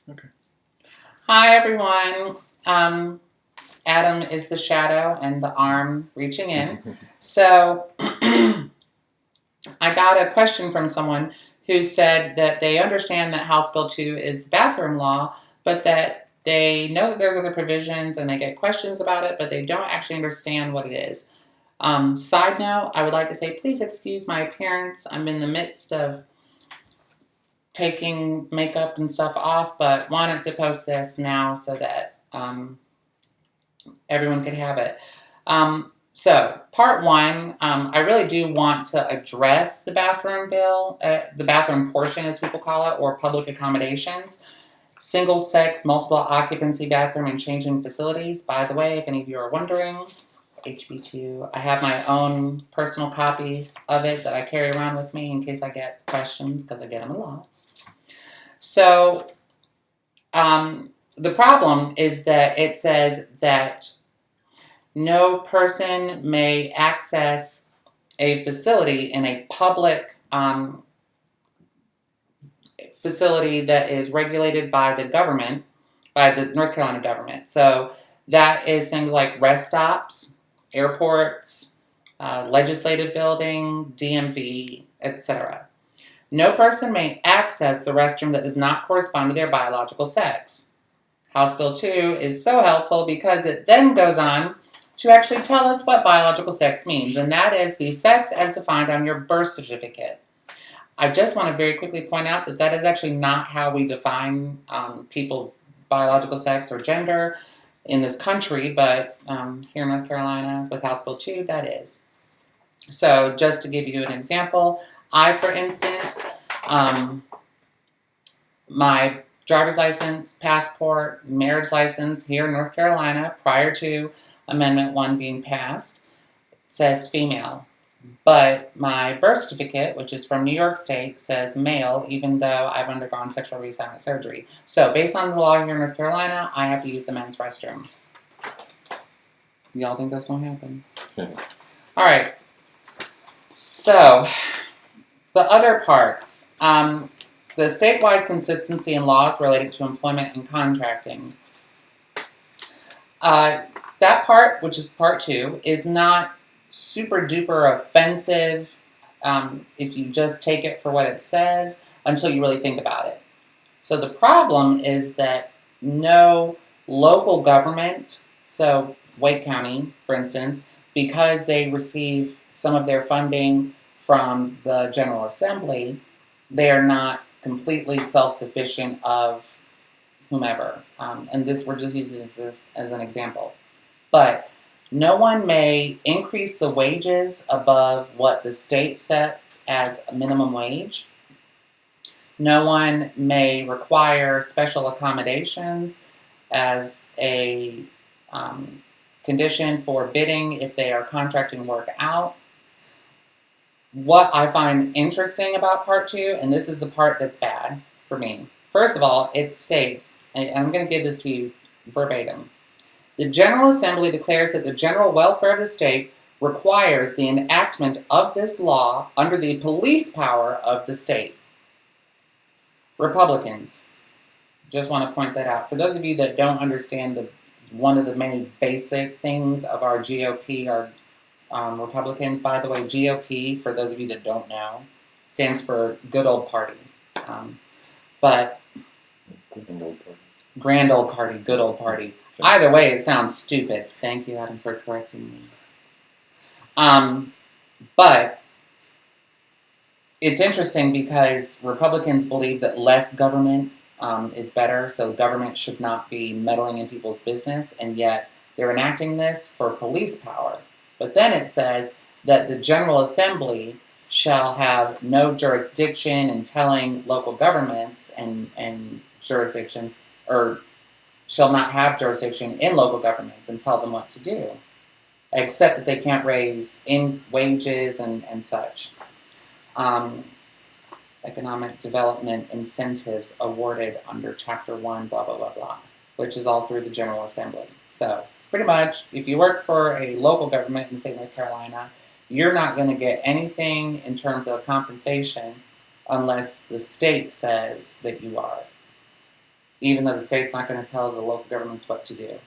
Okay. Hi, everyone. Adam is the shadow and the arm reaching in. So, I got a question from someone who said that they understand that House Bill 2 is the bathroom law, but that they know that there's other provisions and they get questions about it, but they don't actually understand what it is. Side note, I would like to say, please excuse my appearance. I'm in the midst of taking makeup and stuff off, but wanted to post this now so that everyone could have it. So, part one, I really do want to address the bathroom bill, the bathroom portion, as people call it, or public accommodations. Single sex, multiple occupancy bathroom and changing facilities. By the way, if any of you are wondering, HB2, I have my own personal copies of it that I carry around with me in case I get questions, because I get them a lot. So, the problem is that it says that no person may access a facility in a public facility that is regulated by the government, by the North Carolina government. So that is things like rest stops, airports, legislative building, DMV, etc. No person may access the restroom that does not correspond to their biological sex. House Bill 2 is so helpful because it then goes on to actually tell us what biological sex means, and that is the sex as defined on your birth certificate. I just want to very quickly point out that that is actually not how we define people's biological sex or gender in this country, but here in North Carolina with House Bill 2, that is. So just to give you an example, I, for instance, my driver's license, passport, marriage license here in North Carolina prior to Amendment 1 being passed says female. But my birth certificate, which is from New York State, says male, even though I've undergone sexual reassignment surgery. So based on the law here in North Carolina, I have to use the men's restroom. Y'all think that's going to happen? Yeah. All right. So the other parts. The statewide consistency in laws related to employment and contracting. That part, which is part 2, is not super duper offensive if you just take it for what it says until you really think about it. So the problem is that no local government, so Wake County, for instance, because they receive some of their funding from the General Assembly, they are not completely self-sufficient of whomever. And this, we're just using this as an example. But no one may increase the wages above what the state sets as a minimum wage. No one may require special accommodations as a condition for bidding if they are contracting work out. What I find interesting about part 2, and this is the part that's bad for me. First of all, it states, and I'm going to give this to you verbatim. The General Assembly declares that the general welfare of the state requires the enactment of this law under the police power of the state. Republicans, just want to point that out. For those of you that don't understand one of the many basic things of our GOP, our Republicans, by the way, GOP, for those of you that don't know, stands for Good Old Party. But Grand Old Party, Good Old Party. Either way, it sounds stupid. Thank you, Adam, for correcting me. But it's interesting because Republicans believe that less government is better, so government should not be meddling in people's business, and yet they're enacting this for police power. But then it says that the General Assembly shall have no jurisdiction in telling local governments and jurisdictions, or shall not have jurisdiction in local governments and tell them what to do, except that they can't raise in wages and such. Economic development incentives awarded under Chapter 1, blah, blah, blah, blah, which is all through the General Assembly. So pretty much, if you work for a local government in the state of North Carolina, you're not going to get anything in terms of compensation unless the state says that you are. even though the state's not going to tell the local governments what to do.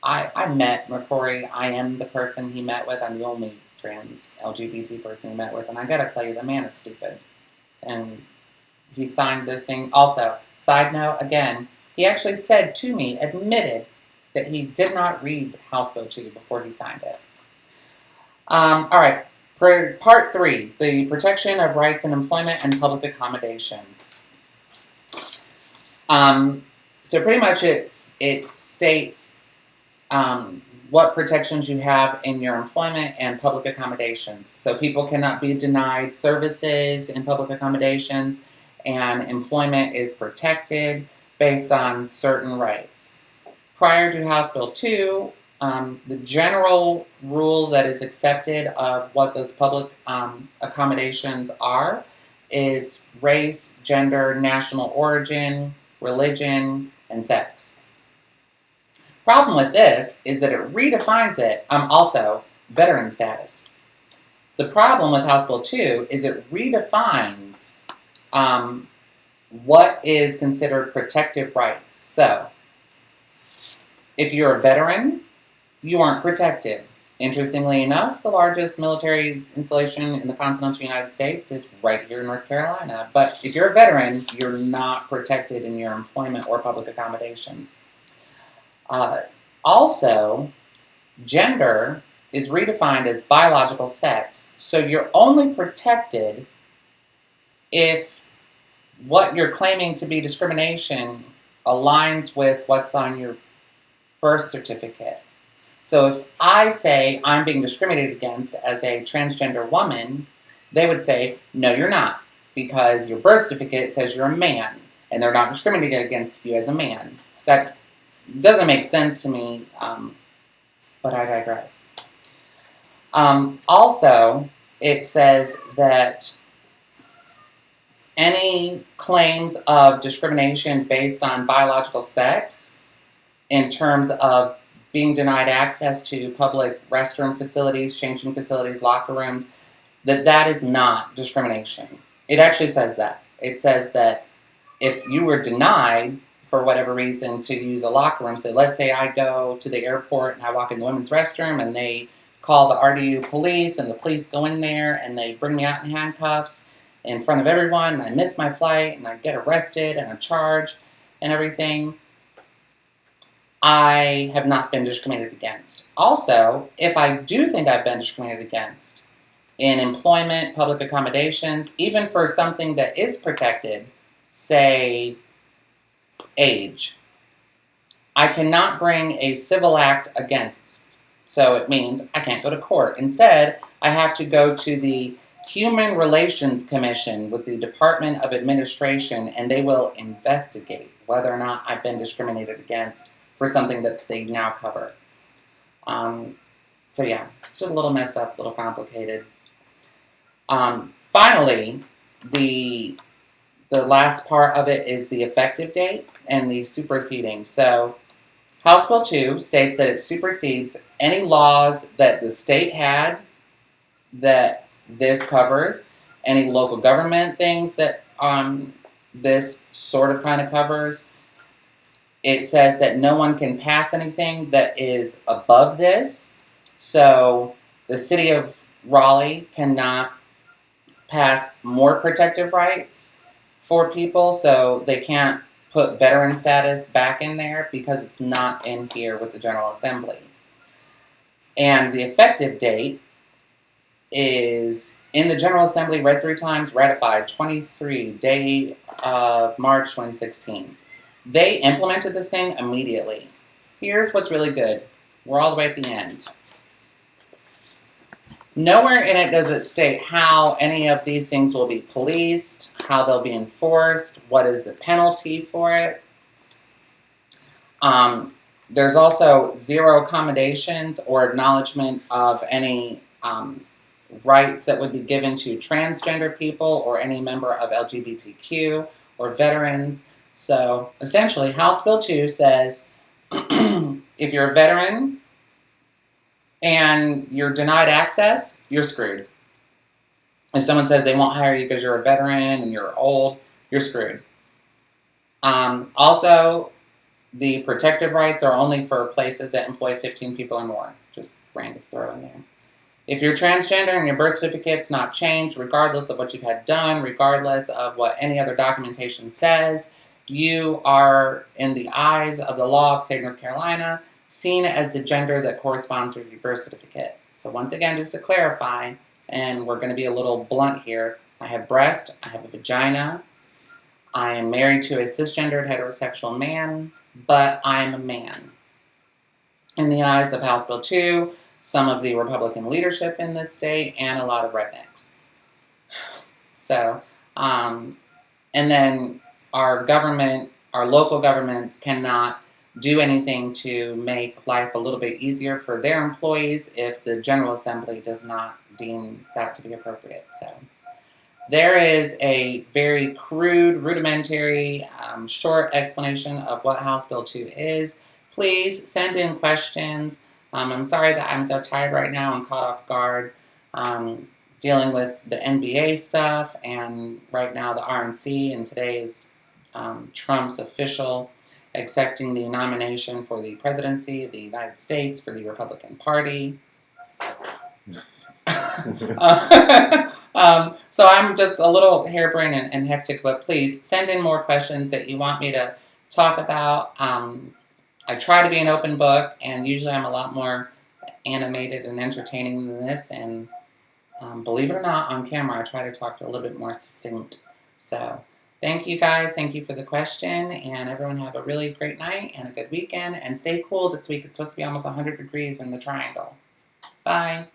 I met McCrory. I am the person he met with. I'm the only trans LGBT person he met with. And I got to tell you, the man is stupid. And he signed this thing. Also, side note, again, he actually said to me, admitted, that he did not read House Bill 2 before he signed it. All right, for Part 3, the protection of rights in employment and public accommodations. So pretty much it states what protections you have in your employment and public accommodations. So people cannot be denied services in public accommodations, and employment is protected based on certain rights. Prior to House Bill 2, the general rule that is accepted of what those public accommodations are is race, gender, national origin, religion, and sex. Problem with this is that it redefines it, also veteran status. The problem with House Bill 2 is it redefines what is considered protective rights. So, if you're a veteran, you aren't protected. Interestingly enough, the largest military installation in the continental United States is right here in North Carolina. But if you're a veteran, you're not protected in your employment or public accommodations. Also, gender is redefined as biological sex. So you're only protected if what you're claiming to be discrimination aligns with what's on your birth certificate. So if I say I'm being discriminated against as a transgender woman, they would say, no, you're not, because your birth certificate says you're a man, and they're not discriminating against you as a man. That doesn't make sense to me, but I digress. Also, it says that any claims of discrimination based on biological sex, in terms of being denied access to public restroom facilities, changing facilities, locker rooms, that is not discrimination. It actually says that. It says that if you were denied for whatever reason to use a locker room, so let's say I go to the airport and I walk in the women's restroom and they call the RDU police and the police go in there and they bring me out in handcuffs in front of everyone and I miss my flight and I get arrested and a charge and everything, I have not been discriminated against. Also, if I do think I've been discriminated against in employment, public accommodations, even for something that is protected, say age, I cannot bring a civil act against. So it means I can't go to court. Instead, I have to go to the Human Relations Commission with the Department of Administration, and they will investigate whether or not I've been discriminated against for something that they now cover. So yeah, it's just a little messed up, a little complicated. Finally, the last part of it is the effective date and the superseding. So House Bill 2 states that it supersedes any laws that the state had that this covers, any local government things that this sort of kind of covers. It says that no one can pass anything that is above this. So the city of Raleigh cannot pass more protective rights for people, so they can't put veteran status back in there because it's not in here with the General Assembly. And the effective date is in the General Assembly, read 3 times, ratified 23, day of March 2016. They implemented this thing immediately. Here's what's really good. We're all the way at the end. Nowhere in it does it state how any of these things will be policed, how they'll be enforced, what is the penalty for it. There's also 0 accommodations or acknowledgement of any rights that would be given to transgender people or any member of LGBTQ or veterans. So essentially, House Bill 2 says if you're a veteran and you're denied access, you're screwed. If someone says they won't hire you because you're a veteran and you're old, you're screwed. Also, the protective rights are only for places that employ 15 people or more. Just random throw in there. If you're transgender and your birth certificate's not changed, regardless of what you've had done, regardless of what any other documentation says, you are, in the eyes of the law of the state of North Carolina, seen as the gender that corresponds with your birth certificate. So once again, just to clarify, and we're going to be a little blunt here, I have breast, I have a vagina, I am married to a cisgendered heterosexual man, but I'm a man. In the eyes of House Bill 2, some of the Republican leadership in this state, and a lot of rednecks. So, and then our government, our local governments cannot do anything to make life a little bit easier for their employees if the General Assembly does not deem that to be appropriate. So there is a very crude, rudimentary, short explanation of what House Bill 2 is. Please send in questions. I'm sorry that I'm so tired right now and caught off guard dealing with the NBA stuff and right now the RNC, and today is Trump's official accepting the nomination for the presidency of the United States for the Republican Party. So I'm just a little harebrained and hectic, but please send in more questions that you want me to talk about. I try to be an open book, and usually I'm a lot more animated and entertaining than this, and believe it or not, on camera I try to talk a little bit more succinct. So thank you guys, thank you for the question, and everyone have a really great night and a good weekend, and stay cool this week. It's supposed to be almost 100 degrees in the triangle. Bye.